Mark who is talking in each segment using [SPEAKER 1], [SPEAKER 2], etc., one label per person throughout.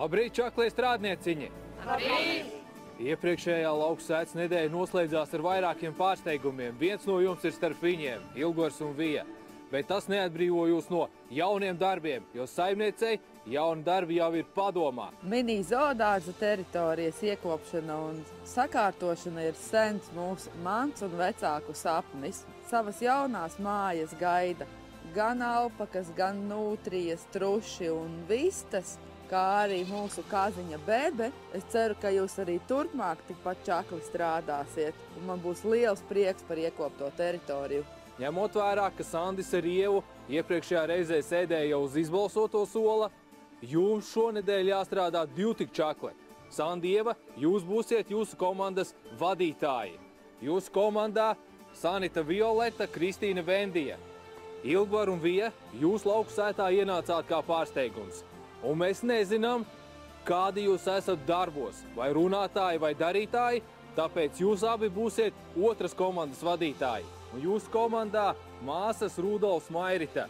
[SPEAKER 1] Labrīt, čaklie strādnieciņi!
[SPEAKER 2] Labrīt!
[SPEAKER 1] Iepriekšējā lauksētas nedēļa noslēdzās ar vairākiem pārsteigumiem. Viens no jums ir starp viņiem, Ilgors un Vija. Bet tas neatbrīvo jūs no jauniem darbiem, jo saimniecei jauni darbi jau ir padomā.
[SPEAKER 3] Mini zoodārza teritorijas iekopšana un sakārtošana ir sens mūsu mans un vecāku sapnis. Savas jaunās mājas gaida gan alpakas, gan nūtrijas, truši un vistas, kā arī mūsu kaziņa bebe. Es ceru, ka jūs arī turpmāk tikpat čakli strādāsiet. Un man būs liels prieks par iekopto teritoriju.
[SPEAKER 1] Ņemot vērā, ka Sandis ar Ievu iepriekšējā reizē sēdēja jau uz izbalsoto sola, jums šonedēļ jāstrādā 2 tik čakli. Sandi, Ieva, jūs būsiet jūsu komandas vadītāji. Jūsu komandā Sanita Violeta, Kristīna Vendija. Ilgvar un Vija, jūs lauksētā ienācāt kā pārsteigums. Un mēs nezinām, kādi jūs esat darbos, vai runātāji, vai darītāji, tāpēc jūs abi būsiet otras komandas vadītāji. Un jūsu komandā māsas Rudolfs Mairita.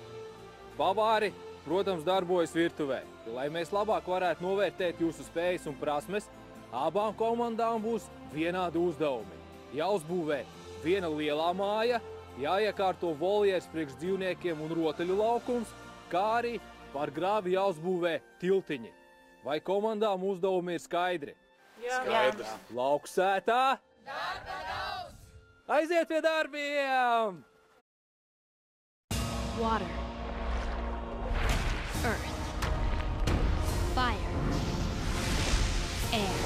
[SPEAKER 1] Pavāri, protams, darbojas virtuvē. Lai mēs labāk varētu novērtēt jūsu spējas un prasmes, abām komandām būs vienādi uzdevumi. Jāuzbūvē viena lielā māja, jāiekārto voljers priekš dzīvniekiem un rotaļu laukums, kā arī par grāvi jāuzbūvē tiltiņi. Vai komandām uzdevumi ir skaidri?
[SPEAKER 2] Jā.
[SPEAKER 1] Skaidrs. Lauksētā?
[SPEAKER 2] Darba daudz!
[SPEAKER 1] Aiziet pie darbiem!
[SPEAKER 4] Water, earth, fire, air.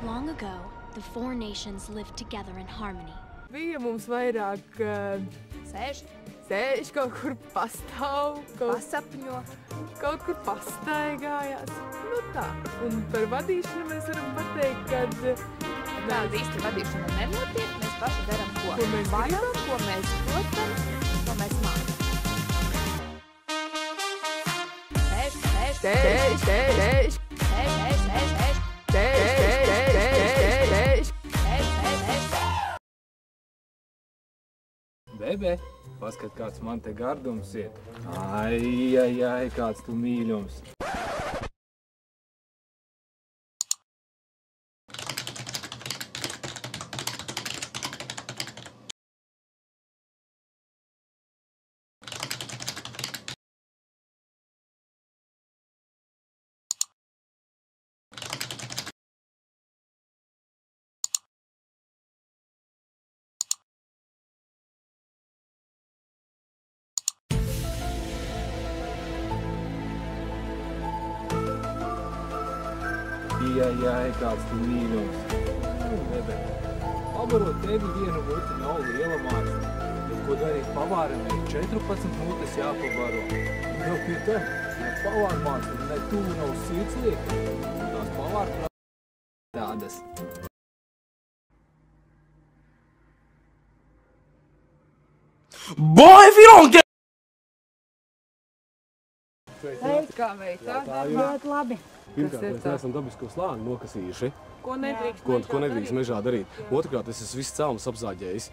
[SPEAKER 4] Long ago, the 4 nations lived together in harmony.
[SPEAKER 2] Bija mums vairāk sēž, kaut kur pastāv, pasapņo, kaut kur pastaigājās. Nu tā. Un par vadīšanu mēs varam pateikt, ka tāda īsta vadīšana nenotiek. Mēs paši darām, ko mēs varam, ko mēs protam, ko mēs mākam.
[SPEAKER 1] Bebe, paskat, kāds man te gardums ir. Ai, kāds tu mīļums. Ai, kāds tu mīļums. Bebe, pabarot tevi vienu muti nav liela māksla. Bet ko darīt pavāram, ir 14 mutes jāpabaro. Jau pie te, ne pavāra māksla, ne tuvu nav sirds lieka. Tās pavāra tādas.
[SPEAKER 5] Boy, if you don't get...
[SPEAKER 3] Kā veicāt?
[SPEAKER 6] Ļoti labi.
[SPEAKER 5] Pirmkārt, mēs neesam dabisko slāni nokasījuši.
[SPEAKER 2] Ko nedrīkst
[SPEAKER 5] Ko nedrīkst mežā darīt. Otrkārt, es esmu viss celmas apzāģējis.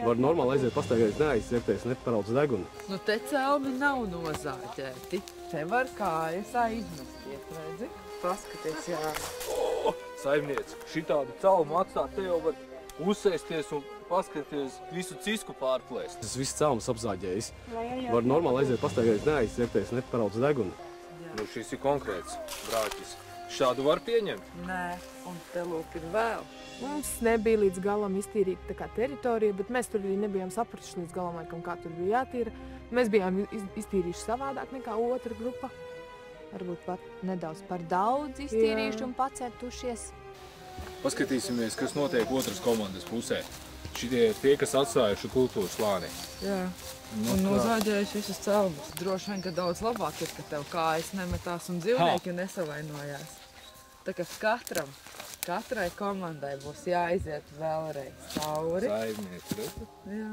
[SPEAKER 5] Var normāli aiziet pastaigāt, neaizķerties, neparauc degunu.
[SPEAKER 3] Nu te celmi nav nozāģēti. Te var kājas aizmestiet, redzi? Paskaties, jā.
[SPEAKER 1] Saimniec, šitādu celmu atstāt, te jau var uzsēsties un paskaties visu cisku pārplēst.
[SPEAKER 5] Es esmu viss celmas apzāģējis. Var normāli aiziet pastaigāt, neaizķerties, neparauc degunu.
[SPEAKER 1] Nu, šis ir konkrēts brāķis. Šādu var pieņemt?
[SPEAKER 3] Nē, un te lūk ir vēl.
[SPEAKER 2] Mums nebija līdz galam iztīrīta tā kā teritorija, bet mēs tur arī nebijām sapratuši līdz galam, kā tur bija jātīra. Mēs bijām iztīrījuši savādāk nekā otra grupa. Varbūt pat nedaudz par daudz iztīrījuši un pacentušies.
[SPEAKER 1] Paskatīsimies, kas notiek otras komandas pusē. Šitie tie, kas atstājuši kultūru slānī.
[SPEAKER 3] Jā. Un nozāģējuši visus celmus. Droši vien, ka daudz labāk ir, ka tev kājas nemetās un dzīvnieki nesavainojās. Tā kā katrai komandai būs jāiziet vēlreiz cauri.
[SPEAKER 1] Saimnieki.
[SPEAKER 3] Jā.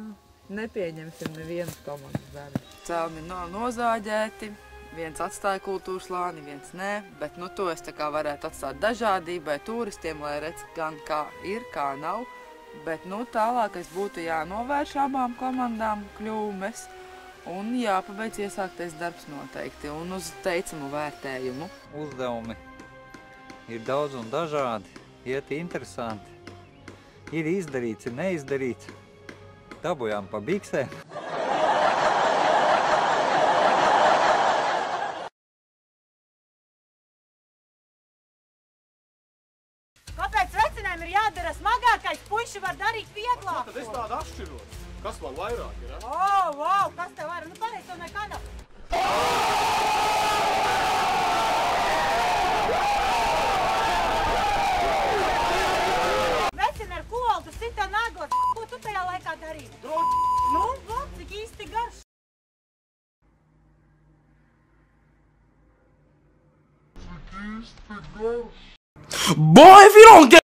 [SPEAKER 3] Nepieņemsim nevienas komandas bērnu. Celmi nozāģēti, viens atstāja kultūras slāni, viens nē, bet nu to es tā kā varētu atstāt dažādībai turistiem, lai redz gan kā ir, kā nav. Bet nu tālākais būtu jānovērš abām komandām kļūmes un jāpabeidz iesāktais darbs noteikti un uz teicamu vērtējumu.
[SPEAKER 6] Uzdevumi ir daudz un dažādi, iet interesanti. Ir izdarīts, ir neizdarīts. Dabujām pa biksēm.
[SPEAKER 7] Kāpēc vecinājiem ir jādara smagākais, puiši var darīt vieglāk?
[SPEAKER 5] Tad es tādu atšķiros. Kas man vairāk ir?
[SPEAKER 7] Wow, kas tev vairāk? Nu pareiz, tev nekā nav. Vecina ar koltu sita nagos. Ko tu tajā laikā darīji? Nu, cik īsti garš.
[SPEAKER 8] Boy, if you don't get